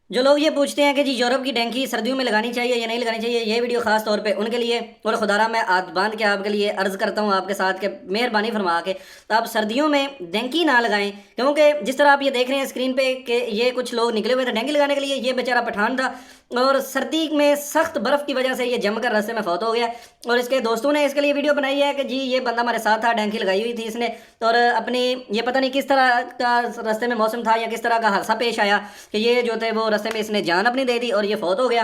जो लोग ये पूछते हैं कि जी यूरोप की टैंकी सर्दियों में लगानी चाहिए या नहीं लगानी चाहिए, ये वीडियो खास तौर पे उनके लिए। और खुदारा मैं हाथ बांध के आपके लिए अर्ज करता हूँ आपके साथ के मेहरबानी फरमा के तो आप सर्दियों में डेंकी ना लगाएं, क्योंकि जिस तरह आप ये देख रहे हैं स्क्रीन पे कि ये कुछ लोग निकले हुए थे डेंकी लगाने के लिए। ये बेचारा पठान था और सर्दी में सख्त बर्फ की वजह से ये जमकर रास्ते में फौत हो गया। और इसके दोस्तों ने इसके लिए वीडियो बनाई है कि जी ये बंदा हमारे साथ था, डेंकी लगाई हुई थी इसने। और अपनी ये पता नहीं किस तरह का रास्ते में मौसम था या किस तरह का हादसा पेश आया कि ये जो थे वो रास्ते में इसने जान अपनी दे दी और ये फौत हो गया।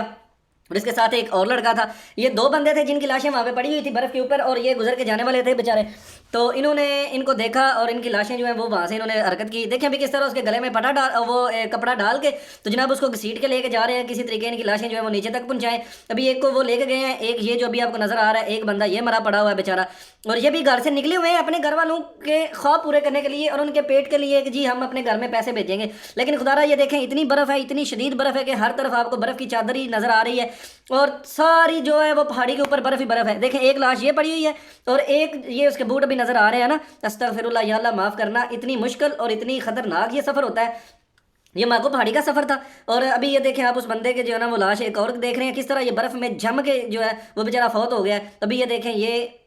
और इसके साथ एक और लड़का था। ये दो बंदे थे जिनकी लाशें वहाँ पे पड़ी हुई थी बर्फ़ के ऊपर और ये गुजर के जाने वाले थे बेचारे। तो इन्होंने इनको देखा और इनकी लाशें जो हैं वो वहाँ से इन्होंने हरकत की। देखें अभी किस तरह उसके गले में पटा डाल वो कपड़ा डाल के तो जनाब उसको घसीट के लेके जा रहे हैं, किसी तरीके इनकी लाशें जो है वो नीचे तक पहुँचाएं। अभी एक को वो लेके गए हैं, एक ये जो अभी आपको नजर आ रहा है एक बंदा ये मरा पड़ा हुआ है बेचारा। और ये भी घर से निकले हुए हैं अपने घर वालों के ख्वाब पूरे करने के लिए और उनके पेट के लिए कि जी हम अपने घर में पैसे भेजेंगे। लेकिन खुदारा ये देखें इतनी बर्फ़ है, इतनी शदीद बर्फ़ है कि हर तरफ आपको बर्फ़ की चादर ही नज़र आ रही है और सारी जो है वो पहाड़ी के ऊपर बर्फ़ ही बर्फ़ है। देखें एक लाश ये पड़ी हुई है और एक ये उसके बूट अभी नज़र आ रहे हैं ना। अस्तगफिरुल्लाह या अल्लाह माफ़ करना, इतनी मुश्किल और इतनी ख़तरनाक ये सफ़र होता है। ये माको पहाड़ी का सफर था। और अभी ये देखें आप उस बंदे के जो है ना वो लाश एक और देख रहे हैं किस तरह ये बर्फ में जम के जो है वो बेचारा फौत हो गया है। अभी ये देखें ये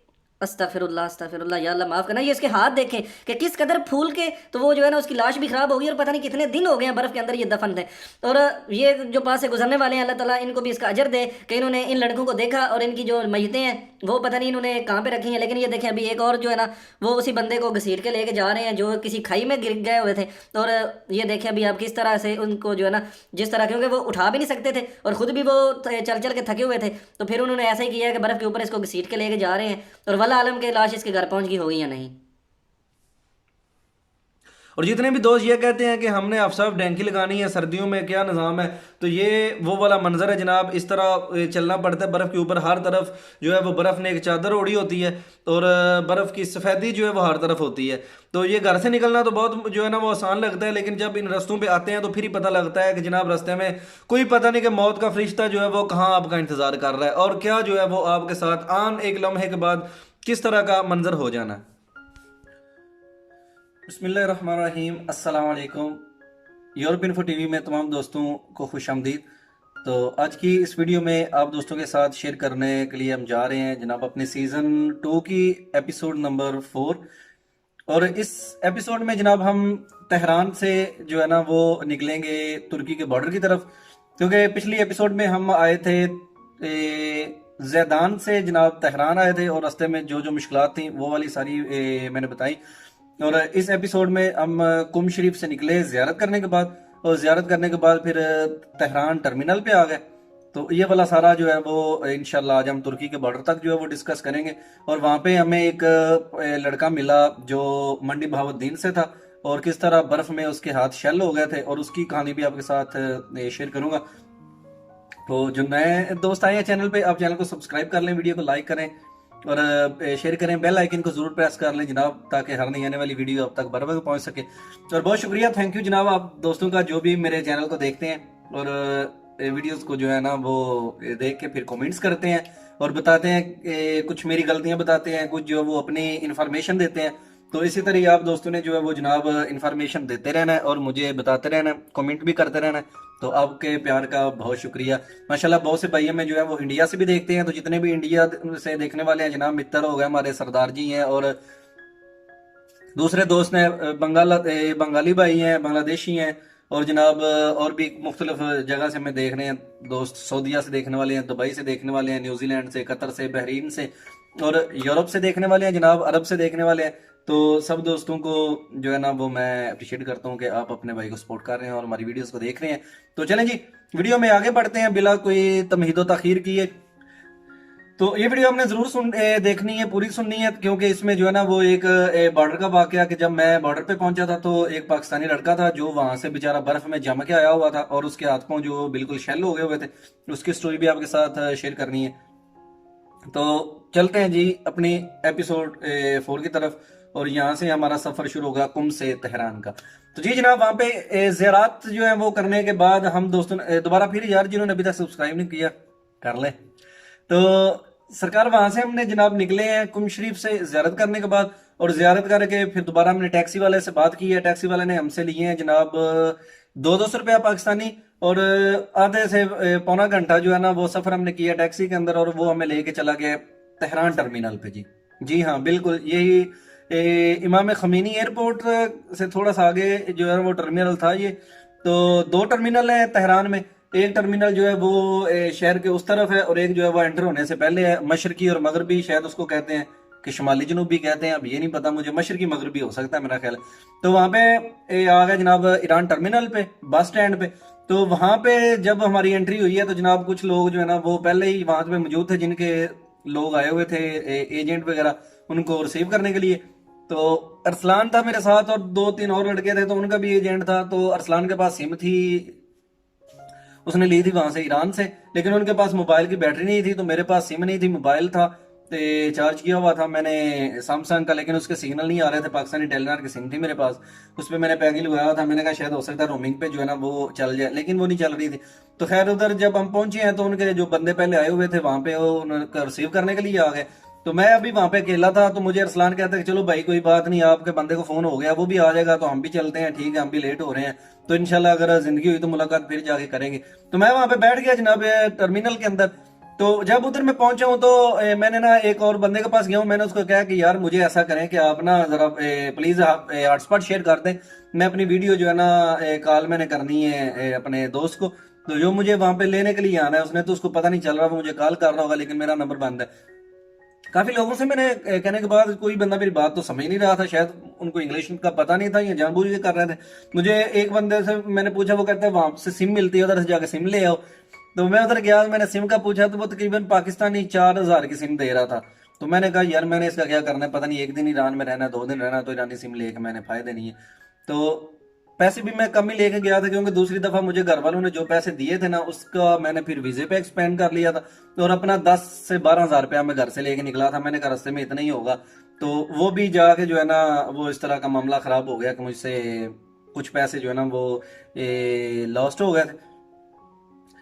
अस्तगफिरुल्लाह या अल्लाह माफ़ करना, ये इसके हाथ देखें कि किस कदर फूल के तो वो जो है ना उसकी लाश भी ख़राब हो गई और पता नहीं कितने दिन हो गए हैं बर्फ़ के अंदर ये दफन थे। और ये जो पास से गुजरने वाले हैं अल्लाह ताला इनको भी इसका अजर दे कि इन्होंने इन लड़कों को देखा और इनकी जो मैयतें हैं वो पता नहीं इन्होंने कहाँ पे रखी हैं। लेकिन ये देखें अभी एक और जो है ना वो उसी बंदे को घसीट के लेके जा रहे हैं जो किसी खाई में गिर गए हुए थे। और ये देखें अभी आप किस तरह से उनको जो है ना जिस तरह, क्योंकि वो उठा भी नहीं सकते थे और ख़ुद भी वो चल चल के थके हुए थे, तो फिर उन्होंने ऐसा ही किया कि बर्फ़ के ऊपर इसको घसीट के लेके जा रहे हैं। और वल्लाह आलम के लाश इसके घर पहुंच गई होगी या नहीं। और जितने भी दोस्त ये कहते हैं कि हमने अब सब डैंकी लगानी है सर्दियों में क्या निज़ाम है, तो ये वो वाला मंजर है जनाब। इस तरह चलना पड़ता है बर्फ़ के ऊपर, हर तरफ जो है वो बर्फ़ ने एक चादर ओढ़ी होती है और बर्फ़ की सफ़ेदी जो है वो हर तरफ होती है। तो ये घर से निकलना तो बहुत जो है ना वो आसान लगता है, लेकिन जब इन रास्तों पे आते हैं तो फिर ही पता लगता है कि जनाब रास्ते में कोई पता नहीं कि मौत का फरिश्ता जो है वो कहाँ आपका इंतज़ार कर रहा है और क्या जो है वो आपके साथ आन एक लम्हे के बाद किस तरह का मंजर हो जाना है। बिस्मिल्लाहिर्रहमानिर्रहीम, अस्सलाम वालेकुम। यूरोप इन्फो टीवी में तमाम दोस्तों को खुश आमदीद। तो आज की इस वीडियो में आप दोस्तों के साथ शेयर करने के लिए हम जा रहे हैं जनाब अपने सीज़न 2 की एपिसोड नंबर 4। और इस एपिसोड में जनाब हम तेहरान से जो है ना वो निकलेंगे तुर्की के बॉर्डर की तरफ, क्योंकि पिछली एपिसोड में हम आए थे जैदान से जनाब तेहरान आए थे और रास्ते में जो जो मुश्किलात थी वो वाली सारी मैंने बताई। और इस एपिसोड में हम कुम शरीफ से निकले ज़ियारत करने के बाद, और ज़ियारत करने के बाद फिर तेहरान टर्मिनल पे आ गए। तो ये वाला सारा जो है वो इंशाल्लाह आज हम तुर्की के बॉर्डर तक जो है वो डिस्कस करेंगे। और वहाँ पे हमें एक लड़का मिला जो मंडी बहावुद्दीन से था और किस तरह बर्फ़ में उसके हाथ शेल हो गए थे और उसकी कहानी भी आपके साथ शेयर करूँगा। तो जो नए दोस्त आए हैं चैनल पे, आप चैनल को सब्सक्राइब कर लें, वीडियो को लाइक करें और शेयर करें, बेल आइकन को जरूर प्रेस कर लें जनाब, ताकि हर नई आने वाली वीडियो अब तक बर वक्त पहुंच सके। और बहुत शुक्रिया, थैंक यू जनाब आप दोस्तों का जो भी मेरे चैनल को देखते हैं और वीडियोस को जो है ना वो देख के फिर कमेंट्स करते हैं और बताते हैं कुछ मेरी गलतियां बताते हैं, कुछ जो वो अपनी इन्फॉर्मेशन देते हैं। तो इसी तरह आप दोस्तों ने जो है वो जनाब इन्फॉर्मेशन देते रहना है और मुझे बताते रहना है, कमेंट भी करते रहना है। तो आपके प्यार का बहुत शुक्रिया। माशाल्लाह बहुत से भाई हमें जो है वो इंडिया से भी देखते हैं, तो जितने भी इंडिया से देखने वाले हैं जनाब मित्र हो गए, हमारे सरदार जी हैं और दूसरे दोस्त हैं बंगाली भाई हैं, बांग्लादेशी हैं और जनाब और भी मुख्तलिफ जगह से हमें देख रहे हैं दोस्त। सऊदीया से देखने वाले हैं, दुबई से देखने वाले हैं, न्यूजीलैंड से, कतर से, बहरीन से और यूरोप से देखने वाले हैं जनाब, अरब से देखने वाले हैं। तो सब दोस्तों को जो है ना वो मैं अप्रिशिएट करता हूँ कि आप अपने भाई को सपोर्ट कर रहे हैं और हमारी वीडियोस को देख रहे हैं। तो चलें जी वीडियो में आगे बढ़ते हैं बिला कोई तमहीदो ताखीर किए। तो ये वीडियो हमने जरूर देखनी है, पूरी सुननी है, क्योंकि इसमें जो है ना वो एक बॉर्डर का वाकया कि जब मैं बॉर्डर पे पहुंचा था तो एक पाकिस्तानी लड़का था जो वहां से बेचारा बर्फ में जम के आया हुआ था और उसके हाथ पांव जो बिल्कुल शेल हो गए हुए थे। उसकी स्टोरी भी आपके साथ शेयर करनी है। तो चलते हैं जी अपनी एपिसोड 4 की तरफ और यहाँ से हमारा सफर शुरू होगा कुम से तेहरान का। तो जी जनाब वहाँ पे ज़ियारत जो है वो करने के बाद हम दोस्तों दोबारा फिर यार जिन्होंने अभी तक सब्सक्राइब नहीं किया कर ले। तो सरकार वहां से हमने जनाब निकले हैं कुम शरीफ से ज़ियारत करने के बाद, और ज़ियारत करके फिर दोबारा हमने टैक्सी वाले से बात की है। टैक्सी वाले ने हमसे लिए हैं जनाब 200 रुपया पाकिस्तानी और आधे से पौना घंटा जो है ना वो सफ़र हमने किया टैक्सी के अंदर, और वो हमें लेके चला गया तेहरान टर्मिनल पे। जी जी हाँ, बिल्कुल यही इमाम ख़मीनी एयरपोर्ट से थोड़ा सा आगे जो है वो टर्मिनल था ये। तो दो टर्मिनल है तेहरान में। एक टर्मिनल जो है वो शहर के उस तरफ है, और एक जो है वो एंटर होने से पहले है। मशरकी और मगरबी शायद उसको कहते हैं, कि शुमाली जनूबी कहते हैं, अब ये नहीं पता मुझे, मशरकी मगरबी हो सकता है मेरा ख्याल। तो वहाँ पे आ गए जनाब ईरान टर्मिनल पे, बस स्टैंड पे। तो वहाँ पे जब हमारी एंट्री हुई है तो जनाब कुछ लोग जो है ना वो पहले ही वहाँ पे मौजूद थे, जिनके लोग आए हुए थे एजेंट वगैरह, उनको रिसीव करने के लिए। तो अरसलान था मेरे साथ और दो तीन और लड़के थे, तो उनका भी एजेंट था। तो अरसलान के पास सिम थी, उसने ली थी वहां से ईरान से, लेकिन उनके पास मोबाइल की बैटरी नहीं थी। तो मेरे पास सिम नहीं थी, मोबाइल था, ते चार्ज किया हुआ था मैंने सैमसंग का, लेकिन उसके सिग्नल नहीं आ रहे थे। पाकिस्तानी टेलीनॉर की सिम थी मेरे पास, उस पर मैंने पैकेज लगाया था। मैंने कहा शायद हो सकता है रोमिंग पे जो है ना वो चल जाए, लेकिन वो नहीं चल रही थी। तो खैर उधर जब हम पहुंचे हैं तो उनके जो बंदे पहले आए हुए थे वहां पे वो उनको रिसीव करने के लिए आ गए। तो मैं अभी वहां पे अकेला था, तो मुझे अरसलान कहता है कि चलो भाई कोई बात नहीं, आपके बंदे को फोन हो गया, वो भी आ जाएगा तो हम भी चलते हैं, ठीक है हम भी लेट हो रहे हैं, तो इंशाल्लाह अगर जिंदगी हुई तो मुलाकात फिर जाके करेंगे। तो मैं वहां पे बैठ गया जनाब टर्मिनल के अंदर। तो जब उधर मैं पहुंचा हूँ तो मैंने ना एक और बंदे के पास गया हूँ। मैंने उसको कहा कि यार मुझे ऐसा करें कि आप ना जरा प्लीज हॉटस्पॉट शेयर कर दें, मैं अपनी वीडियो जो है ना कॉल मैंने करनी है अपने दोस्त को। तो जो मुझे वहां पे लेने के लिए आना है उसने, तो उसको पता नहीं चल रहा, वो मुझे कॉल कर रहा होगा लेकिन मेरा नंबर बंद है। काफी लोगों से मैंने कहने के बाद कोई बंदा मेरी बात तो समझ नहीं रहा था, शायद उनको इंग्लिश का पता नहीं था, ये जानबूझ के कर रहे थे। मुझे एक बंदे से मैंने पूछा, वो कहता है वहां से सिम मिलती है, उधर से जाकर सिम ले आओ। तो मैं उधर गया, मैंने सिम का पूछा तो वो तकरीबन पाकिस्तानी 4,000 की सिम दे रहा था। तो मैंने कहा यार मैंने इसका क्या करना है, पता नहीं एक दिन ईरान में रहना है, 2 दिन रहना, तो ईरानी सिम लेके मैंने फायदे नहीं है। तो पैसे भी मैं कम ही लेके गया था, क्योंकि दूसरी दफा मुझे घर वालों ने जो पैसे दिए थे ना उसका मैंने फिर वीजे पे एक्सपेंड कर लिया था। और अपना 10 से 12 हज़ार रुपया मैं घर से लेके निकला था, मैंने कहा रास्ते में इतना ही होगा। तो वो भी जाके जो है ना वो इस तरह का मामला खराब हो गया कि मुझसे कुछ पैसे जो है ना वो लॉस्ट हो गए थे।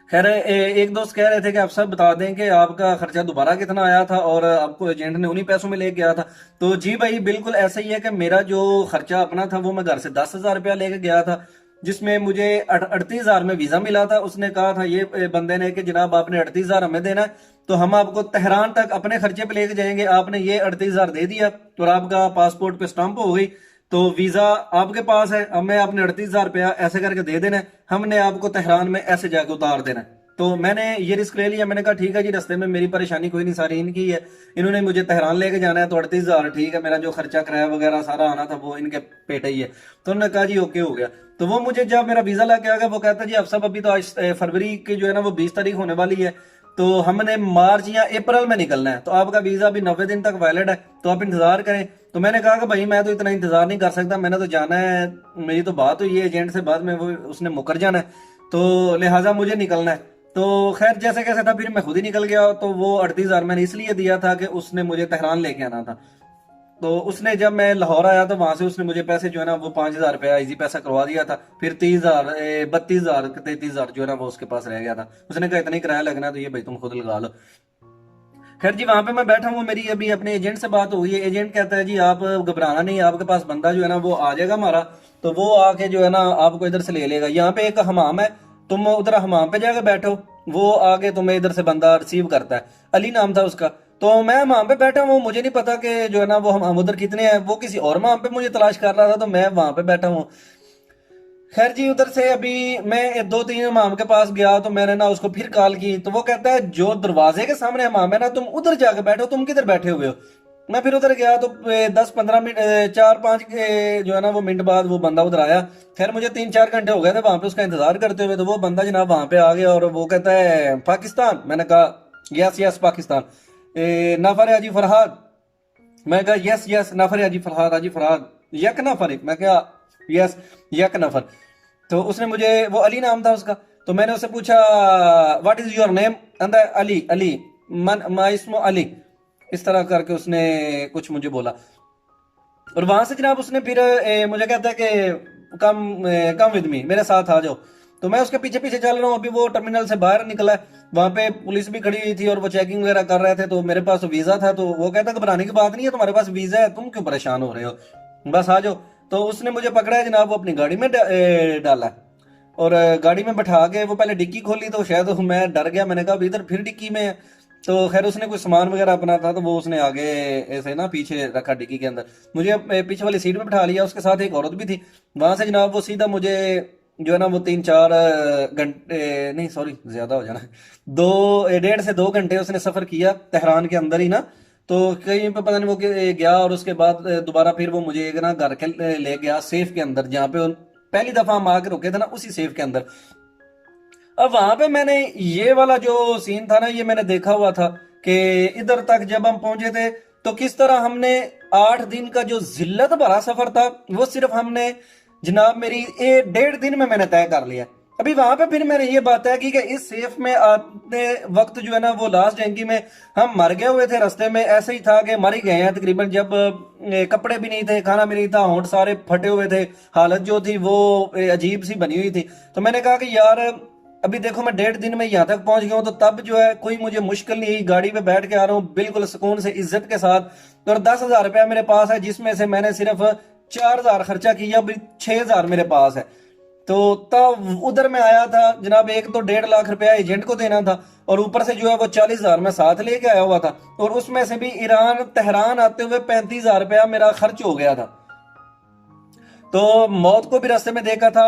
खैर एक दोस्त कह रहे थे कि आप सब बता दें कि आपका खर्चा दोबारा कितना आया था, और आपको एजेंट ने उन्हीं पैसों में लेके गया था। तो जी भाई बिल्कुल ऐसा ही है कि मेरा जो खर्चा अपना था वो मैं घर से 10,000 रुपया लेके गया था, जिसमें मुझे 38,000 में वीजा मिला था। उसने कहा था ये बंदे ने कि जनाब आपने 38,000 हमें देना है, तो हम आपको तेहरान तक अपने खर्चे पे लेके जाएंगे। आपने ये 38,000 दे दिया और आपका पासपोर्ट पे स्टाम्प हो गई, तो वीजा आपके पास है, हमें आपने 38,000 रुपया ऐसे करके दे देना है, हमने आपको तेहरान में ऐसे जाके उतार देना है। तो मैंने ये रिस्क ले लिया, मैंने कहा ठीक है जी, रास्ते में मेरी परेशानी कोई नहीं, सारी इनकी है, इन्होंने मुझे तेहरान लेके जाना है, तो 38,000 ठीक है, मेरा जो खर्चा किराया वगैरह सारा आना था वो इनके पेट ही है। तो उन्होंने कहा जी ओके हो गया। तो वो मुझे जब मेरा वीजा ला के आ गया, वो कहता जी अब सब अभी तो आज फरवरी की जो है ना वो 20 तारीख होने वाली है, तो हमने मार्च या अप्रैल में निकलना है, तो आपका वीजा अभी 90 दिन तक वैलिड है, तो आप इंतजार करें। तो मैंने कहा कि भाई मैं तो इतना इंतजार नहीं कर सकता, मैंने तो जाना है, मेरी तो बात हुई है एजेंट से, बाद में वो उसने मुकर जाना है, तो लिहाजा मुझे निकलना है। तो खैर जैसे कैसे था, फिर मैं खुद ही निकल गया। तो वो 38,000 मैंने इसलिए दिया था कि उसने मुझे तेहरान लेके आना था। तो उसने जब मैं लाहौर आया तो वहां से उसने मुझे पैसे जो है ना वो 5,000 रुपया इजी पैसा करवा दिया था। फिर 30,000 32,000 33,000 जो है ना वो उसके पास रह गया था। उसने कहा इतना ही किराया लगना है तो ये भाई तुम खुद लगा लो। खैर जी वहां पे मैं बैठा हूँ, मेरी अभी अपने एजेंट से बात हुई है। एजेंट कहता है जी आप घबराना नहीं, आपके पास बंदा जो है ना वो आ जाएगा हमारा, तो वो आके जो है ना आपको इधर से ले लेगा। यहाँ पे एक हमाम है, तुम उधर हमाम पे जाकर बैठो, वो आके तुम्हें इधर से बंदा रिसीव करता है। अली नाम था उसका। तो मैं वहां पे बैठा हूँ, मुझे नहीं पता कि जो है ना वो हम उधर कितने हैं, वो किसी और वहां पे मुझे तलाश कर रहा था, तो मैं वहां पे बैठा हूँ। खैर जी उधर से अभी मैं 2-3 इमाम के पास गया, तो मैंने ना उसको फिर कॉल की, तो वो कहता है जो दरवाजे के सामने इमाम है ना तुम उधर जाके बैठो, तुम किधर बैठे हुए हो। मैं फिर उधर गया तो 10-15 मिनट 4-5 जो है ना वो मिनट बाद वो बंदा उधर आया। खैर मुझे 3-4 घंटे हो गए थे वहां पे उसका इंतजार करते हुए। तो वो बंदा जनाब वहां पे आ गया और वो कहता है पाकिस्तान। मैंने कहा यस यस पाकिस्तान। नाफर है हाजी फरहाद। मैं कहा यस यस नाफर है हाजी फरहाद, हाजी फरहाद यक नाफर। मैं क्या यस यक नफर। तो उसने मुझे, वो अली नाम था उसका, तो मैंने उससे पूछा व्हाट इज योर नेम, अंदर अली अली मन माइस्मो अली, इस तरह करके उसने कुछ मुझे बोला। और वहां से जनाब उसने फिर मुझे कहता है कि कम विद मी, मेरे साथ आ जाओ। तो मैं उसके पीछे पीछे चल रहा हूँ। अभी वो टर्मिनल से बाहर निकला है, वहां पे पुलिस भी खड़ी हुई थी और वो चेकिंग वगैरह कर रहे थे। तो मेरे पास वीजा था, तो वो कहता घबराने की बात नहीं है, तुम्हारे पास वीजा है, तुम क्यों परेशान हो रहे हो, बस आ जाओ। तो उसने मुझे पकड़ा है जनाब, वो अपनी गाड़ी में डाला। और गाड़ी में बैठा के वो पहले डिक्की खोली तो शायद मैं डर गया, मैंने कहा अब इधर फिर डिक्की में है। तो खैर उसने कुछ सामान वगैरह अपना था तो वो उसने आगे ऐसे ना पीछे रखा डिक्की के अंदर, मुझे पीछे वाली सीट पे बिठा लिया, उसके साथ एक औरत भी थी। वहां से जनाब वो सीधा मुझे जो है ना वो 3-4 घंटे, नहीं सॉरी ज्यादा हो जाना, 1.5 से 2 घंटे उसने सफर किया तेहरान के अंदर ही ना। तो कहीं पे पता नहीं वो गया और उसके बाद दोबारा फिर वो मुझे एक ना घर के ले गया सेफ के अंदर, जहाँ पे पहली दफा हम आके रुके थे ना उसी सेफ के अंदर। अब वहां पे मैंने ये वाला जो सीन था ना ये मैंने देखा हुआ था कि इधर तक जब हम पहुंचे थे तो किस तरह हमने 8 दिन का जो जिल्लत भरा सफर था वो सिर्फ हमने जनाब मेरी 1.5 दिन में मैंने तय कर लिया। अभी वहां पे फिर मैंने ये बात है कि इस सेफ में आते वक्त जो है ना वो लास्ट टैंकी में हम मर गए हुए थे, रास्ते में ऐसे ही था कि मर ही गए हैं तकरीबन, जब कपड़े भी नहीं थे, खाना भी नहीं था, होंठ सारे फटे हुए थे, हालत जो थी वो अजीब सी बनी हुई थी। तो मैंने कहा कि यार अभी देखो मैं 1.5 दिन में यहाँ तक पहुंच गया हूँ, तो तब जो है कोई मुझे मुश्किल नहीं, गाड़ी पे बैठ के आ रहा हूँ बिल्कुल सुकून से इज्जत के साथ। और 10,000 रुपया मेरे पास है जिसमें से मैंने सिर्फ 4,000 खर्चा किया, अभी 6,000 मेरे पास है। तो तब उधर में आया था जनाब, एक तो 1.5 लाख रुपया एजेंट को देना था और ऊपर से जो है वो 40,000 मैं साथ लेके आया हुआ था, और उसमें से भी ईरान तेहरान आते हुए 35,000 रुपया मेरा खर्च हो गया था। तो मौत को भी रास्ते में देखा था,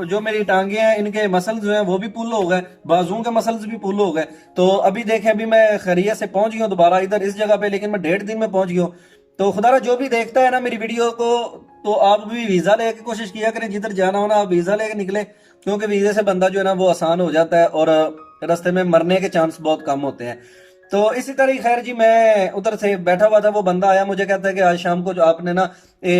जो मेरी टांगे हैं इनके मसल्स जो हैं वो भी पुल हो गए, बाजुओं के मसल्स भी पुल हो गए। तो अभी देखें अभी मैं खैरियत से पहुंच गया हूं दोबारा इधर इस जगह पे, लेकिन मैं 1.5 दिन में पहुंच गया हूं। तो खुदारा जो भी देखता है ना मेरी वीडियो को, तो आप भी वीजा लेके कोशिश किया करें, जिधर जाना हो ना आप वीजा लेके निकले, क्योंकि वीजे से बंदा जो है ना वो आसान हो जाता है और रास्ते में मरने के चांस बहुत कम होते हैं। तो इसी तरह खैर जी मैं उधर से बैठा हुआ था, वो बंदा आया मुझे कहता है कि आज शाम को जो आपने ना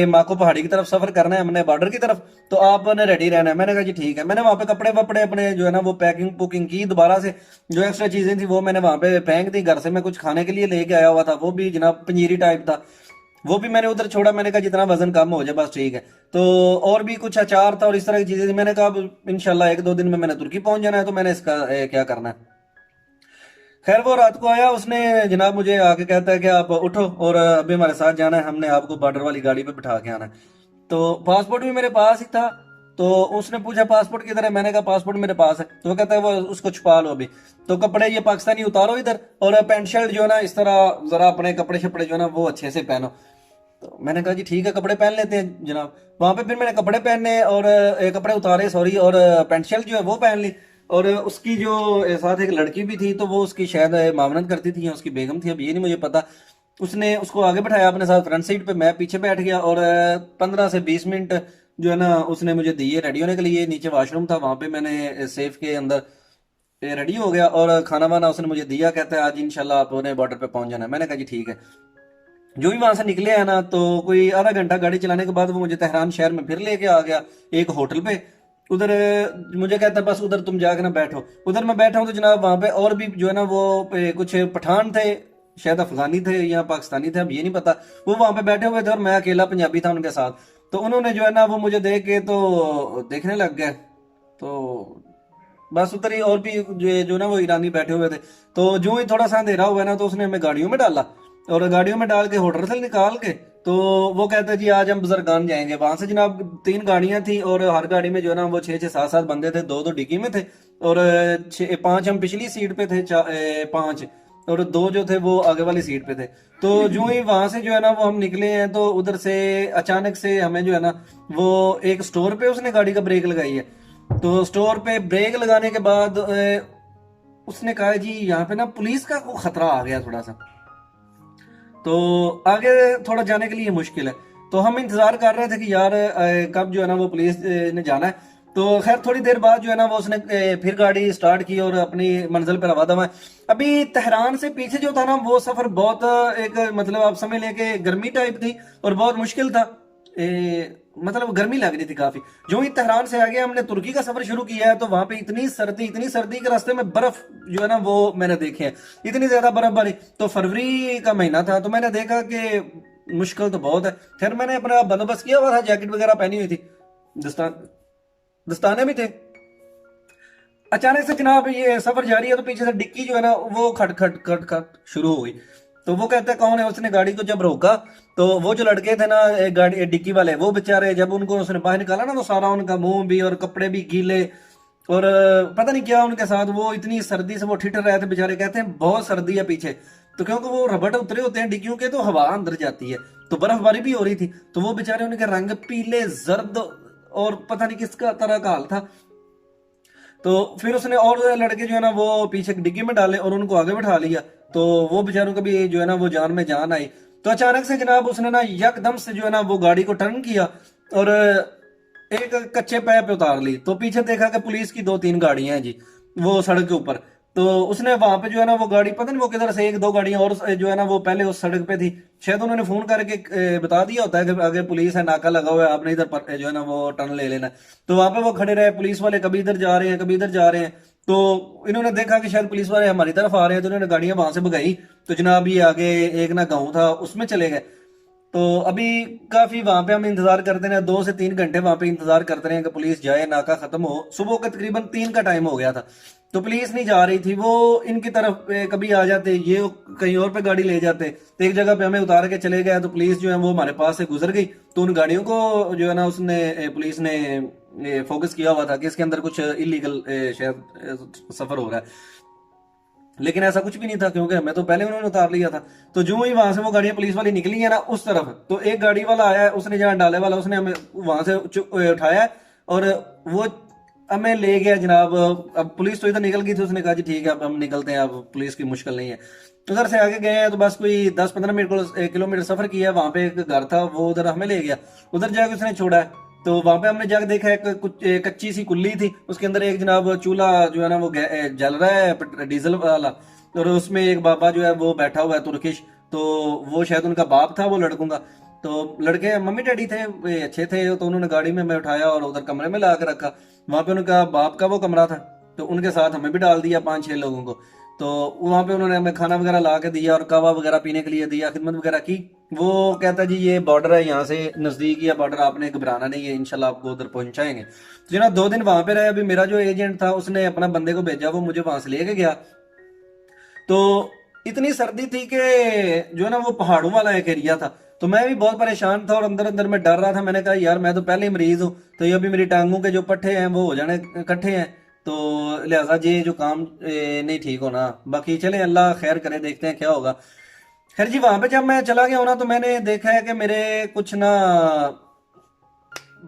माको पहाड़ी की तरफ सफर करना है, हमने बॉर्डर की तरफ, तो आपने रेडी रहना है। मैंने कहा जी ठीक है। मैंने वहां पे कपड़े वपड़े अपने जो है ना वो पैकिंग पुकिंग की, दोबारा से जो एक्स्ट्रा चीजें थी वो मैंने वहां पे फेंक दी, घर से मैं कुछ खाने के लिए लेके आया हुआ था, वो भी जनाब पंजीरी टाइप था, वो भी मैंने उधर छोड़ा। मैंने कहा जितना वजन कम हो जाए बस ठीक है। तो और भी कुछ अचार था और इस तरह की चीजें थी। मैंने कहा अब इंशाल्लाह 1-2 दिन में मैंने तुर्की पहुंच जाना है, तो मैंने इसका क्या करना है। खैर वो रात को आया, उसने जनाब मुझे आके कहता है कि आप उठो और अभी हमारे साथ जाना है, हमने आपको बॉर्डर वाली गाड़ी पे बिठा के आना है। तो पासपोर्ट भी मेरे पास ही था। तो उसने पूछा पासपोर्ट किधर है, मैंने कहा पासपोर्ट मेरे पास है। तो वो कहता है वो उसको छुपा लो अभी, तो कपड़े ये पाकिस्तानी उतारो इधर और पैंट शर्ट जो है ना इस तरह जरा अपने कपड़े शपड़े जो है ना वो अच्छे से पहनो। तो मैंने कहा जी ठीक है कपड़े पहन लेते हैं जनाब। वहां पे फिर मैंने कपड़े पहने और कपड़े उतारे सॉरी, और पैंट शर्ट जो है वो पहन ली। और उसकी जो साथ एक लड़की भी थी, तो वो उसकी शायद मामनत करती थी या उसकी बेगम थी, अब ये नहीं मुझे पता। उसने उसको आगे बैठाया अपने साथ फ्रंट सीट पे, मैं पीछे बैठ गया और 15 से 20 मिनट जो है ना उसने मुझे दिए रेडी होने के लिए। नीचे वॉशरूम था, वहां पे मैंने सेफ के अंदर रेडी हो गया और खाना वाना उसने मुझे दिया। कहता है आज इंशाल्लाह आप उन्हें बॉर्डर पे पहुंच जाना है। मैंने कहा जी ठीक है। जो ही वहां से निकले हैं ना, तो कोई आधा घंटा गाड़ी चलाने के बाद वो मुझे तेहरान शहर में फिर लेके आ गया एक होटल पे। उधर मुझे कहता है बस उधर तुम जाकर ना बैठो। उधर मैं बैठा हूँ तो जनाब वहां पे और भी जो है ना वो कुछ पठान थे, शायद अफगानी थे या पाकिस्तानी थे, अब ये नहीं पता। वो वहां पे बैठे हुए थे और मैं अकेला पंजाबी था उनके साथ। तो उन्होंने जो है ना वो मुझे देख के तो देखने लग गए। तो बस उधर ही और भी जो ना वो ईरानी बैठे हुए थे। तो जो ही थोड़ा सा अंधेरा हुआ ना तो उसने हमें गाड़ियों में डाला और गाड़ियों में डाल के होटल से निकाल के, तो वो कहते हैं जी आज हम बुजरगान जाएंगे। वहां से जनाब 3 गाड़ियां थी और हर गाड़ी में जो है ना वो 6-6 7-7 बंदे थे, 2-2 डिग्गी में थे और 5 हम पिछली सीट पे थे, 5 और 2 जो थे वो आगे वाली सीट पे थे। तो जो ही वहां से जो है ना वो हम निकले हैं, तो उधर से अचानक से हमें जो है ना वो एक स्टोर पे उसने गाड़ी का ब्रेक लगाई है। तो स्टोर पे ब्रेक लगाने के बाद उसने कहा जी यहाँ पे ना पुलिस का को खतरा आ गया थोड़ा सा, तो आगे थोड़ा जाने के लिए मुश्किल है। तो हम इंतजार कर रहे थे कि यार कब जो है ना वो पुलिस ने जाना है। तो खैर थोड़ी देर बाद जो है ना वो उसने फिर गाड़ी स्टार्ट की और अपनी मंजिल पर रवा दवा। अभी तेहरान से पीछे जो था ना वो सफर बहुत एक मतलब आप समझ लें कि गर्मी टाइप थी और बहुत मुश्किल था। मतलब गर्मी लग रही थी काफी। जो ही तेहरान से आगे हमने तुर्की का सफर शुरू किया है, तो वहां पे इतनी सर्दी के रास्ते में बर्फ जो है ना वो मैंने देखे है, इतनी ज्यादा बर्फबारी। तो फरवरी का महीना था, तो मैंने देखा कि मुश्किल तो बहुत है। फिर मैंने अपना बंदोबस्त किया हुआ था, जैकेट वगैरह पहनी हुई थी, दस्ताने भी थे। अचानक से जनाब ये सफर जारी है तो पीछे से डिक्की जो है ना वो खट खट खट खट शुरू हो गई। तो वो कहता है कौन है, उसने गाड़ी को जब रोका तो वो जो लड़के थे ना गाड़ी डिक्की वाले, वो बेचारे जब उनको उसने बाहर निकाला ना तो सारा उनका मुंह भी और कपड़े भी गीले और पता नहीं क्या उनके साथ, वो इतनी सर्दी से वो ठिठर रहे थे बेचारे। कहते हैं बहुत सर्दी है पीछे, तो क्योंकि वो रबड़ उतरे होते हैं डिक्कियों के तो हवा अंदर जाती है, तो बर्फबारी भी हो रही थी, तो वो बेचारे उनके रंग पीले जर्द और पता नहीं किसका तरह का हाल था। तो फिर उसने और लड़के जो है ना वो पीछे डिग्गी में डाले और उनको आगे बैठा लिया, तो वो बेचारों का भी जो है ना वो जान में जान आई। तो अचानक से जनाब उसने ना यकदम से जो है ना वो गाड़ी को टर्न किया और एक कच्चे पैर पे उतार ली। तो पीछे देखा कि पुलिस की 2-3 गाड़ियां हैं जी वो सड़क के ऊपर। तो उसने वहां पे जो है ना वो गाड़ी पता नहीं वो किधर से 1-2 गाड़ियां और जो है ना वो पहले उस सड़क पे थी, शायद उन्होंने फोन करके बता दिया होता है कि आगे पुलिस है, नाका लगा हुआ है, आपने इधर पर जो है ना वो टर्न ले लेना है। तो वहां पे वो खड़े रहे, पुलिस वाले कभी इधर जा रहे हैं कभी इधर जा रहे हैं। तो इन्होंने देखा कि शायद पुलिस वाले हमारी तरफ आ रहे हैं, तो इन्होंने गाड़ियां वहां से भगाई। तो जनाब ये आगे एक ना गाँव था उसमें चले गए। तो अभी काफी वहां पे हम इंतजार करते रहे, 2 से 3 घंटे वहां पे इंतजार करते रहे कि पुलिस जाए, नाका खत्म हो। सुबह का तकरीबन 3 का टाइम हो गया था, तो पुलिस नहीं जा रही थी। वो इनकी तरफ कभी आ जाते, ये कहीं और पे गाड़ी ले जाते, तो एक जगह पे हमें उतार के चले गए। तो पुलिस जो है वो हमारे पास से गुजर गई, तो उन गाड़ियों को जो है ना उसने पुलिस ने फोकस किया हुआ था कि इसके अंदर कुछ इलीगल शायद सफर हो रहा है, लेकिन ऐसा कुछ भी नहीं था क्योंकि हमें तो पहले उन्होंने उतार लिया था। तो जो ही वहां से वो गाड़ियां पुलिस वाली निकली है ना उस तरफ, तो एक गाड़ी वाला आया है, उसने जहाँ डाले वाला उसने हमें वहां से उठाया और वो हमें ले गया जनाब। अब पुलिस तो इधर निकल गई थी, उसने कहा जी ठीक है अब हम निकलते हैं, अब पुलिस की मुश्किल नहीं है। उधर से आगे गए हैं तो बस कोई 10-15 किलोमीटर सफर किया, वहां पे एक घर था, वो उधर हमें ले गया, उधर जाके उसने छोड़ा है। तो वहां पे हमने जाकर देखा एक कच्ची सी कुल्ली थी, उसके अंदर एक जनाब चूल्हा जो है ना वो जल रहा है डीजल वाला, और उसमें एक बाबा जो है वो बैठा हुआ है तुर्किश। तो वो शायद उनका बाप था वो लड़कों का। तो लड़के मम्मी डैडी थे, वे अच्छे थे, तो उन्होंने गाड़ी में हमें उठाया और उधर कमरे में ला के रखा। वहां पे उनका बाप का वो कमरा था, तो उनके साथ हमें भी डाल दिया 5-6 लोगों को। तो वहां पे उन्होंने हमें खाना वगैरह ला के दिया और कहवा वगैरह पीने के लिए दिया, खिदमत वगैरह की। वो कहता जी ये बॉर्डर है, यहाँ से नजदीक ही है बॉर्डर, आपने घबराना नहीं है, इंशाल्लाह आपको उधर पहुंचाएंगे। तो जो ना 2 दिन वहां पे रहे। अभी मेरा जो एजेंट था उसने अपना बंदे को भेजा, वो मुझे वहां से लेके गया। तो इतनी सर्दी थी कि जो है ना वो पहाड़ों वाला एक एरिया था, तो मैं भी बहुत परेशान था और अंदर अंदर में डर रहा था। मैंने कहा यार मैं तो पहले ही मरीज हूँ, तो ये अभी मेरी टांगों के जो पट्टे हैं वो हो जाने इकट्ठे हैं, तो लिहाजा ये जो काम नहीं ठीक होना। बाकी चले अल्लाह खैर करे, देखते हैं क्या होगा। खैर जी वहां पे जब मैं चला गया हूं ना तो मैंने देखा है कि मेरे कुछ ना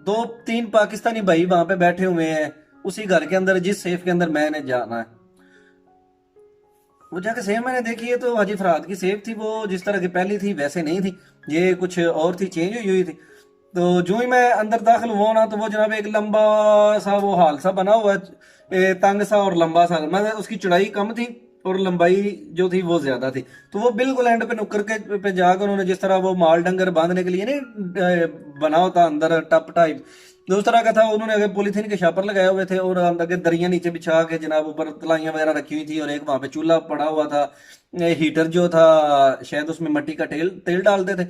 2-3 पाकिस्तानी भाई वहां पे बैठे हुए हैं उसी घर के अंदर जिस सेफ के अंदर मैंने जाना है। वो जाके सेफ मैंने देखी है तो हाजी फरहाद की सेफ थी, वो जिस तरह की पहली थी वैसे नहीं थी, ये कुछ और थी, चेंज हुई हुई थी। तो जो ही मैं अंदर दाखिल हुआ ना तो वो जनाब एक लंबा सा वो हाल सा बना हुआ है, तंग सा और लंबा सा, मतलब उसकी चौड़ाई कम थी और लंबाई जो थी वो ज्यादा थी। तो वो बिल्कुल एंड पे नुक्कर के पे जाकर उन्होंने जिस तरह वो माल डंगर बांधने के लिए नहीं बना होता अंदर टप टाइप, तो उस तरह का था। उन्होंने आगे पॉलीथीन के छापर लगाए हुए थे और आगे दरिया नीचे बिछा के जनाब ऊपर तलाइयां वगैरह रखी हुई थी, और एक वहां पे चूल्हा पड़ा हुआ था, हीटर जो था शायद उसमें मिट्टी का तेल तेल डालते थे,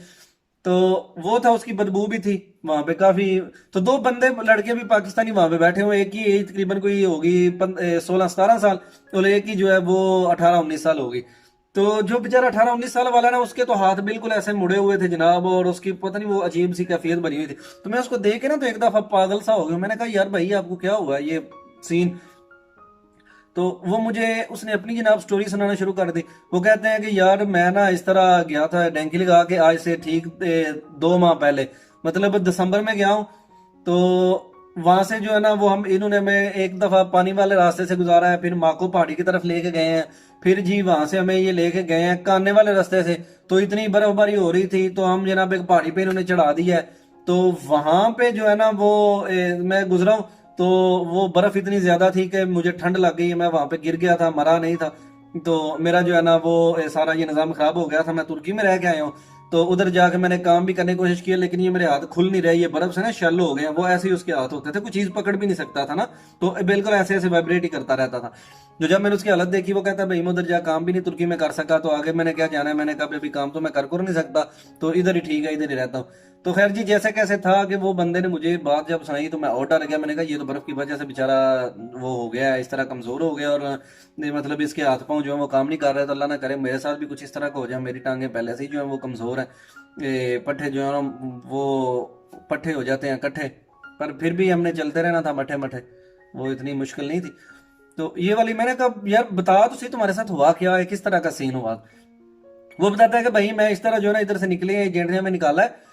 तो वो था, उसकी बदबू भी थी वहां पे काफी। तो 2 बंदे लड़के भी पाकिस्तानी वहां पे बैठे हुए, एक की एज तकरीबन कोई होगी 16-17 साल, और एक की जो है वो 18-19 साल होगी। तो जो बेचारा 18-19 साल वाला ना उसके तो हाथ बिल्कुल ऐसे मुड़े हुए थे जनाब, और उसकी पता नहीं वो अजीब सी कैफियत बनी हुई थी। तो मैं उसको देख के ना तो एक दफा पागल सा हो गया, मैंने कहा यार भाई आपको क्या हुआ ये सीन। तो वो मुझे उसने अपनी जनाब स्टोरी सुनाना शुरू कर दी। वो कहते हैं कि यार मैं ना इस तरह गया था डेंकी लगा के, आज से ठीक 2 माह पहले, मतलब दिसंबर में गया हूँ। तो वहां से जो है ना वो हम इन्होंने हमें एक दफा पानी वाले रास्ते से गुजारा है, फिर माको पहाड़ी की तरफ लेके गए हैं, फिर जी वहां से हमें ये लेके गए हैं काने वाले रास्ते से। तो इतनी बर्फबारी हो रही थी तो हम जनाब एक पहाड़ी पे इन्होंने चढ़ा दिया है। तो वहां पे जो है ना वो मैं गुजरा हूँ, तो वो बर्फ इतनी ज्यादा थी कि मुझे ठंड लग गई, मैं वहां पे गिर गया था, मरा नहीं था। तो मेरा जो है ना वो सारा ये निज़ाम खराब हो गया था, मैं तुर्की में रह के आया हूँ। तो उधर जाके मैंने काम भी करने की कोशिश की, लेकिन ये मेरे हाथ खुल नहीं रहे, ये बर्फ से ना शल हो गए हैं, वो ऐसे ही उसके हाथ होते थे, कुछ चीज पकड़ भी नहीं सकता था ना, तो बिल्कुल ऐसे ऐसे वाइब्रेट ही करता रहता था। तो जब मैंने उसकी हालत देखी, वो कहता है भाई मैं उधर जा काम भी नहीं तुर्की में कर सका, तो आगे मैंने क्या जाना है। मैंने कहा अभी काम तो मैं कर नहीं सकता, तो इधर ही ठीक है, इधर ही रहता हूँ। तो खैर जी, जैसे कैसे था कि वो बंदे ने मुझे बात जब सुनाई तो मैं और डर गया। मैंने कहा ये तो बर्फ की वजह से बेचारा वो हो गया है, इस तरह कमजोर हो गया, और मतलब इसके हाथ पांव जो है वो काम नहीं कर रहे, तो अल्लाह ना करे मेरे साथ भी कुछ इस तरह का हो जाए। मेरी टांगे पहले से ही जो है वो कमजोर है, पट्ठे जो है ना वो पट्ठे हो जाते हैं इकट्ठे, पर फिर भी हमने चलते रहना था मठे मठे, वो इतनी मुश्किल नहीं थी। तो ये वाली मैंने कहा यार बता तो सही तुम्हारे साथ हुआ क्या है, किस तरह का सीन हुआ। वो बताता है कि भाई मैं इस तरह जो है ना इधर से निकले, एजेंट ने हमें निकाला है,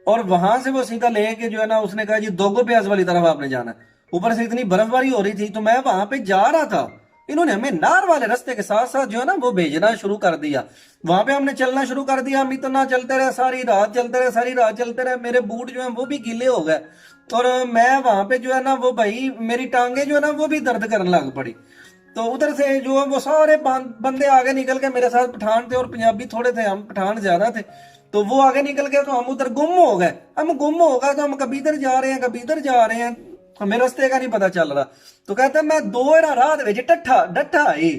और वहां से वो सीधा लेके जो है ना उसने कहा जी दोगो प्याज वाली तरफ आपने जाना है। ऊपर से इतनी बर्फबारी हो रही थी, तो मैं वहां पे जा रहा था, इन्होंने हमें नार वाले रास्ते के साथ साथ जो है ना वो भेजना शुरू कर दिया। वहां पे हमने चलना शुरू कर दिया, हम इतना चलते रहे, सारी रात चलते रहे, सारी रात चलते रहे, मेरे बूट जो है वो भी गीले हो गए, और मैं वहां पे जो है ना वो भाई मेरी टांगे जो है ना वो भी दर्द करने लग पड़ी। तो उधर से जो है वो सारे बंदे आगे निकल के, मेरे साथ पठान थे और पंजाबी थोड़े थे, हम पठान ज्यादा थे, तो वो आगे निकल गए, तो हम उधर गुम हो गए। हम गुम हो गए तो हम कभी इधर जा रहे हैं कभी इधर जा रहे हैं, हमें रस्ते का नहीं पता चल रहा। तो कहता मैं दो रात ਵਿੱਚ ਟੱਠਾ ਡੱਠਾ ਹੀ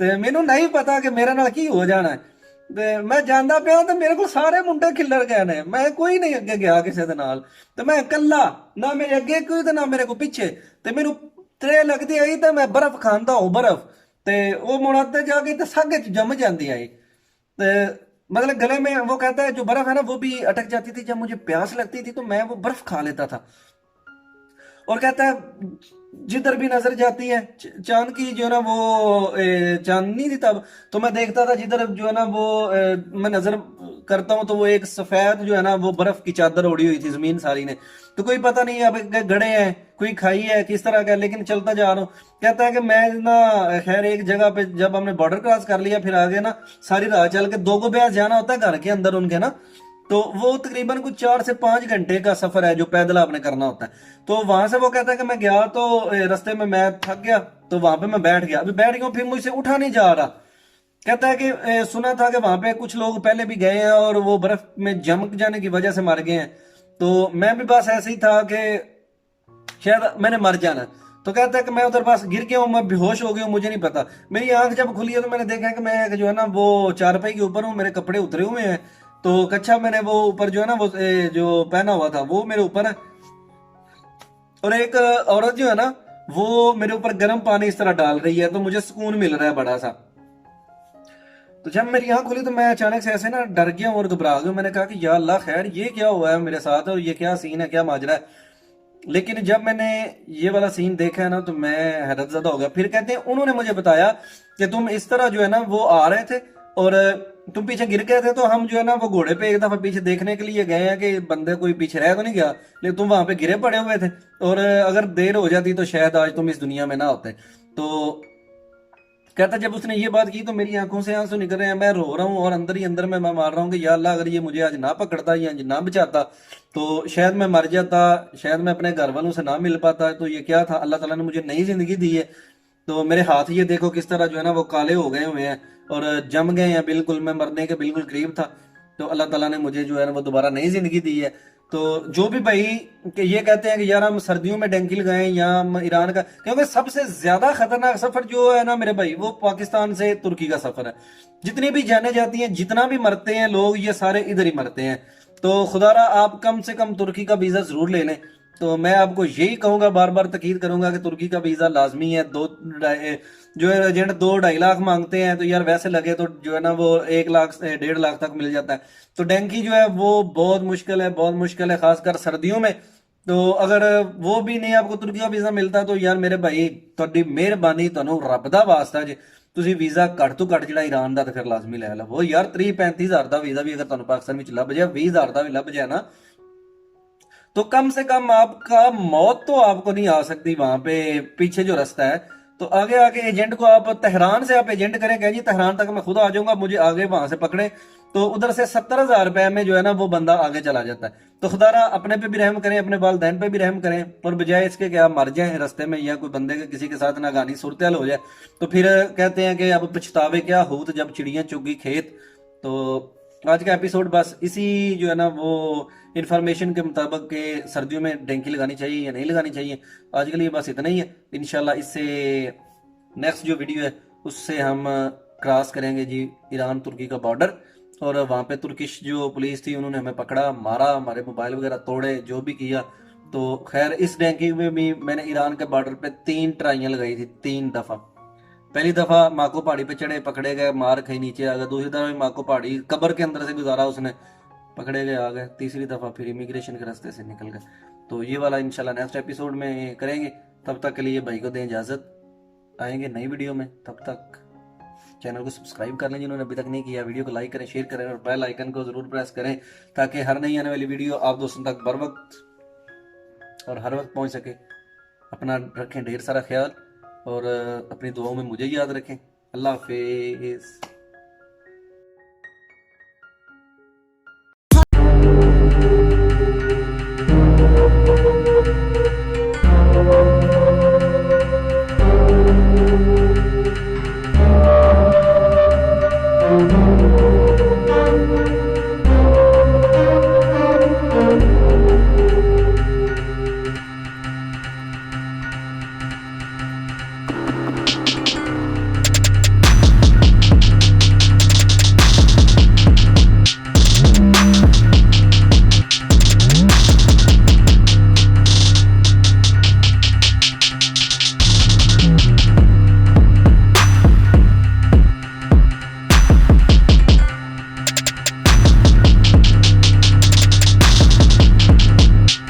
ਤੇ ਮੈਨੂੰ नहीं पता कि मेरे नाल की हो जाना है। ਤੇ मैं ਜਾਂਦਾ ਪਿਆ ਤੇ ਮੇਰੇ ਕੋਲ ਸਾਰੇ ਮੁੰਡੇ ਖਿੱਲਰ ਗਏ ਨੇ, ਮੈਂ ਕੋਈ ਨਹੀਂ ਅੱਗੇ ਗਿਆ ਕਿਸੇ ਦੇ ਨਾਲ, ਤੇ ਮੈਂ ਇਕੱਲਾ, ਨਾ ਮੇਰੇ ਅੱਗੇ ਕੋਈ ਤੇ ਨਾ ਮੇਰੇ ਕੋ ਪਿੱਛੇ, ਤੇ ਮੈਨੂੰ ਤਰੇ ਲੱਗਦੀ ਆਈ ਤੇ ਮੈਂ ਬਰਫ਼ ਖਾਂਦਾ ਹਾਂ ਬਰਫ਼, ਤੇ ਉਹ ਮੁੜ ਤੇ ਜਾ ਕੇ ਤੇ ਸਾਗੇ ਚ ਜੰਮ ਜਾਂਦੀ ਆਈ, ਤੇ मतलब गले में वो कहता है जो बर्फ है ना वो भी अटक जाती थी, जब मुझे प्यास लगती थी तो मैं वो बर्फ खा लेता था। और कहता है जिधर भी नजर जाती है चांद की जो है ना वो चांदनी थी तब, तो मैं देखता था जिधर जो है ना वो मैं नजर करता हूँ तो वो एक सफेद जो है ना वो बर्फ की चादर ओढ़ी हुई थी जमीन सारी ने। तो कोई पता नहीं अब गड़े हैं कोई खाई है किस तरह का, लेकिन चलता जा रहा हूँ। कहता है कि मैं ना खैर एक जगह पे जब हमने बॉर्डर क्रॉस कर लिया, फिर आगे ना सारी रात चल के दो को ब्यास जाना होता है घर के अंदर उनके ना, तो वो तकरीबन कुछ 4 से 5 घंटे का सफर है जो पैदल आपने करना होता है। तो वहां से वो कहता है कि मैं गया तो रास्ते में मैं थक गया, तो वहां पे मैं बैठ गया, अभी बैठ गया फिर मुझसे उठा नहीं जा रहा। कहता है कि सुना था कि वहां पे कुछ लोग पहले भी गए हैं और वो बर्फ में जम जाने की वजह से मर गए हैं, तो मैं भी बस ऐसे ही था कि शायद मैंने मर जाना। तो कहता है कि मैं उधर बस गिर गया हूँ, मैं बेहोश हो गया हूँ, मुझे नहीं पता। मेरी आंख जब खुली है तो मैंने देखा कि मैं जो है ना वो चारपाई के ऊपर हूँ, मेरे कपड़े उतरे हुए हैं, तो कच्छा मैंने वो ऊपर जो है ना वो जो पहना हुआ था वो मेरे ऊपर है, और एक औरत जो है ना वो मेरे ऊपर गर्म पानी इस तरह डाल रही है, तो मुझे सुकून मिल रहा है बड़ा सा। तो जब मेरी आंख खुली तो मैं अचानक से ऐसे ना डर गया और घबरा गया। मैंने कहा कि या अल्लाह खैर ये क्या हुआ है मेरे साथ और ये क्या सीन है, क्या माजरा है। लेकिन जब मैंने ये वाला सीन देखा है ना तो मैं हैरत ज़दा हो गया। फिर कहते हैं उन्होंने मुझे बताया कि तुम इस तरह जो है ना वो आ रहे थे और तुम पीछे गिर गए थे, तो हम जो है ना वो घोड़े पे एक दफा पीछे देखने के लिए गए हैं कि बंदे कोई पीछे रह तो नहीं गया, लेकिन तुम वहां पे गिरे पड़े हुए थे, और अगर देर हो जाती तो शायद आज तुम इस दुनिया में ना होते। तो कहता जब उसने ये बात की तो मेरी आंखों से आंसू निकल रहे हैं, मैं रो रहा हूँ और अंदर ही अंदर में मैं मार रहा हूँ कि या अल्लाह अगर ये मुझे आज ना पकड़ता या ना बचाता तो शायद मैं मर जाता, शायद मैं अपने घर वालों से ना मिल पाता। तो ये क्या था, अल्लाह ताला ने मुझे नई जिंदगी दी है। तो मेरे हाथ ये देखो किस तरह जो है ना वो काले हो गए हुए हैं और जम गए हैं बिल्कुल, मैं मरने के बिल्कुल करीब था। तो अल्लाह ताला ने मुझे जो है ना वो दोबारा नई जिंदगी दी है। तो जो भी भाई कि ये कहते हैं कि यार हम सर्दियों में डंकी लगाएं या हम ईरान का, क्योंकि सबसे ज्यादा खतरनाक सफर जो है ना मेरे भाई वो पाकिस्तान से तुर्की का सफर है। जितनी भी जाने जाती हैं, जितना भी मरते हैं लोग, ये सारे इधर ही मरते हैं। तो खुदारा आप कम से कम तुर्की का वीजा जरूर ले लें। तो मैं आपको यही कहूंगा, बार बार तकीद करूंगा कि तुर्की का वीजा लाजमी है। जो है एजेंट 2-2.5 लाख मांगते हैं, तो यार वैसे लगे तो जो है ना वो 1 लाख से 1.5 लाख तक मिल जाता है। तो डंकी जो है वो बहुत मुश्किल है, बहुत मुश्किल है, खासकर सर्दियों में। तो अगर वो भी नहीं आपको तुर्की का वीजा मिलता तो यार मेरे भाई ਤੁਹਾਡੀ ਮਿਹਰਬਾਨੀ, ਤੁਹਾਨੂੰ ਰੱਬ ਦਾ ਵਾਸਤਾ ਜੇ ਤੁਸੀਂ ਵੀਜ਼ਾ ਘੱਟ ਤੋਂ ਘੱਟ ਜਿਹੜਾ ईरान ਦਾ ਤੇ ਫਿਰ ਲਾਜ਼ਮੀ ਲੈ ਲਵੋ यार। 30-35 हज़ार ਦਾ ਵੀਜ਼ਾ ਵੀ ਅਗਰ ਤੁਹਾਨੂੰ ਪਾਕਿस्तान ਵਿੱਚ ਲੱਭ ਜਾਏ, 20 हज़ार ਦਾ ਵੀ ਲੱਭ ਜਾए ना, तो कम से कम आपका मौत तो आपको नहीं आ सकती वहां पे, पीछे जो रास्ता है। तो आगे आगे एजेंट को आप तेहरान से आप एजेंट करें, कहें जी तेहरान तक मैं खुद आ जाऊंगा, मुझे आगे वहां से पकड़े, तो उधर से 70,000 रुपए में जो है ना वो बंदा आगे चला जाता है। तो खुदारा अपने पे भी रहम करें, अपने वालदैन पे भी रहम करें, और बजाय इसके कि आप मर जाएं रास्ते में या कोई बंदे के किसी के साथ नागानी सूरत हाल हो जाए, तो फिर कहते हैं कि अब पछतावे क्या हो जब चिड़ियां चुग गई खेत। तो आज का एपिसोड बस इसी जो है ना वो इन्फॉर्मेशन के मुताबिक के सर्दियों में डेंकी लगानी चाहिए या नहीं लगानी चाहिए, आज के लिए बस इतना ही है। इंशाल्लाह इससे नेक्स्ट जो वीडियो है उससे हम क्रॉस करेंगे जी ईरान तुर्की का बॉर्डर, और वहाँ पे तुर्किश जो पुलिस थी उन्होंने हमें पकड़ा, मारा, हमारे मोबाइल वगैरह तोड़े, जो भी किया। तो खैर इस डेंकी में भी मैंने ईरान के बॉर्डर पे 3 ट्राइयां लगाई थी, 3 दफा। पहली दफा माको पहाड़ी पे चढ़े, पकड़े गए, मार खाई, नीचे आ गए। दूसरी दफा भी माको पहाड़ी कब्र के अंदर से गुजारा उसने, पकड़े गए, आ गए। तीसरी दफा फिर इमिग्रेशन के रास्ते से निकल गए। तो ये वाला इंशाल्लाह नेक्स्ट एपिसोड में करेंगे। तब तक के लिए भाई को दें इजाजत, आएंगे नई वीडियो में। तब तक चैनल को सब्सक्राइब कर लें जिन्होंने अभी तक नहीं किया, वीडियो को लाइक करें, शेयर करें और बेल आइकन को जरूर प्रेस करें ताकि हर नई आने वाली वीडियो आप दोस्तों तक बर वक्त और हर वक्त पहुंच सके। अपना रखें ढेर सारा ख्याल और अपनी दुआओं में मुझे याद रखें। अल्लाह हाफिज।